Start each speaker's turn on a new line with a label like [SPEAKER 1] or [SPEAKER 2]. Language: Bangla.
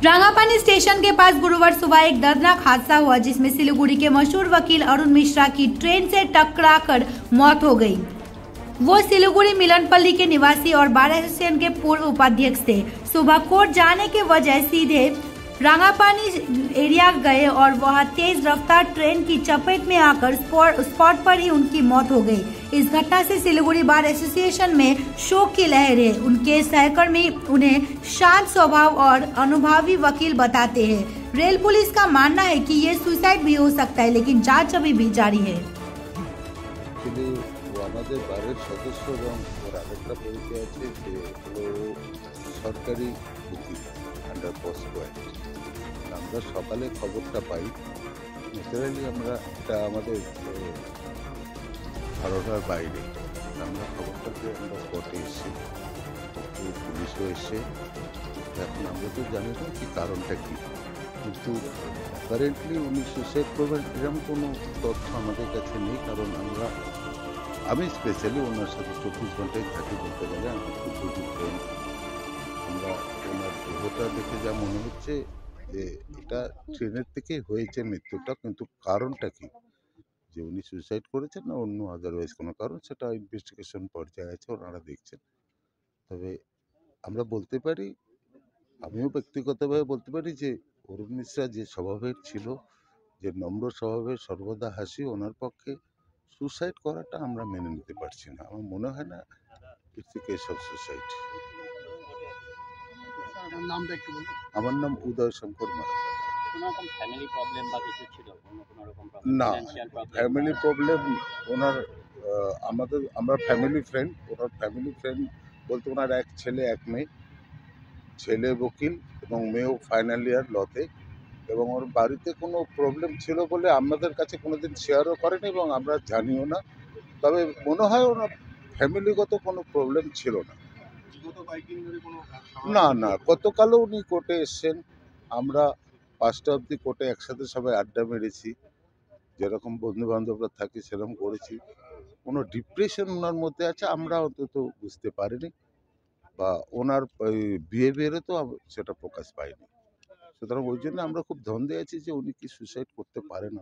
[SPEAKER 1] रांगापानी स्टेशन के पास गुरुवार सुबह एक दर्दनाक हादसा हुआ जिसमें सिलीगुड़ी के मशहूर वकील अरुण मिश्रा की ट्रेन से टकराकर मौत हो गई। वो सिलीगुड़ी मिलनपल्ली के निवासी और बार एसोसिएशन के पूर्व उपाध्यक्ष थे। सुबह कोर्ट जाने के वजह सीधे रांगापानी एरिया गए और वहां तेज रफ्तार ट्रेन की चपेट में आकर स्पॉट पर ही उनकी मौत हो गई। इस घटना से सिलीगुड़ी बार एसोसिएशन में शोक की लहर है। उनके सहकर्मी उन्हें शांत स्वभाव और अनुभवी वकील बताते हैं। रेल पुलिस का मानना है कि ये सुसाइड भी हो सकता है, लेकिन जांच अभी भी जारी है।
[SPEAKER 2] আমরা সকালে খবরটা পাই, ন্যাচারালি আমরা এটা আমাদের ধারণার বাইরে। আমরা খবরটা পেয়ে আমরা স্পটে এসেছি, পুলিশও এসছে। এখন আমরা তো জানি না কি কারণটা কী, কিন্তু কারেন্টলি উনি সুসাইড করবেন এরকম কোনো তথ্য আমাদের কাছে নেই। কারণ আমি স্পেশালি ওনার সাথে 24 ঘন্টায় থাকি বলতে গেলে। আমি খুব ফ্রেন্ড। আমরা ওনার দেহটা দেখে যা মনে হচ্ছে যে এটা ট্রেনের থেকে হয়েছে মৃত্যুটা, কিন্তু কারণটা কি, যে উনি সুইসাইড করেছেন না অন্য আদারওয়াইজ কোনো কারণ, সেটা ইনভেস্টিগেশন পর্যায়ে আছে, ওনারা দেখছেন। তবে আমরা বলতে পারি, আমিও ব্যক্তিগতভাবে বলতে পারি যে অরুণ মিশ্রা যে স্বভাবের ছিল, যে নম্র স্বভাবের, সর্বদা হাসি, ওনার পক্ষে সুসাইড করাটা আমরা মেনে নিতে পারছি না। আমার মনে হয় না it's a case of suicide. আমার নাম উদয় শঙ্কর মারাতা। না, ফ্যামিলি প্রবলেম ওনার, আমরা ফ্যামিলি ফ্রেন্ড। ওনার ফ্যামিলি ফ্রেন্ড বলতে ওনার এক ছেলে এক মেয়ে, ছেলে বকিল এবং মেয়েও ফাইনাল ইয়ার লতে। এবং ওর বাড়িতে কোনো প্রবলেম ছিল বলে আমাদের কাছে কোনোদিন শেয়ারও করেনি এবং আমরা জানিও না। তবে মনে হয় ওনার ফ্যামিলিগত কোনো প্রবলেম ছিল না। না, গতকালও উনি কোর্টে এসছেন। আমরা 5টা অবধি কোর্টে একসাথে সবাই আড্ডা মেরেছি, যেরকম বন্ধুবান্ধবরা থাকি সেরকম করেছি। কোনো ডিপ্রেশন ওনার মধ্যে আছে আমরা অন্তত বুঝতে পারিনি, বা ওনার বিহেভিয়ারে তো সেটা প্রকাশ পায়নি। সুতরাং ওই জন্য আমরা খুব ধন্দে আছি যে উনি কি সুসাইড করতে পারেন।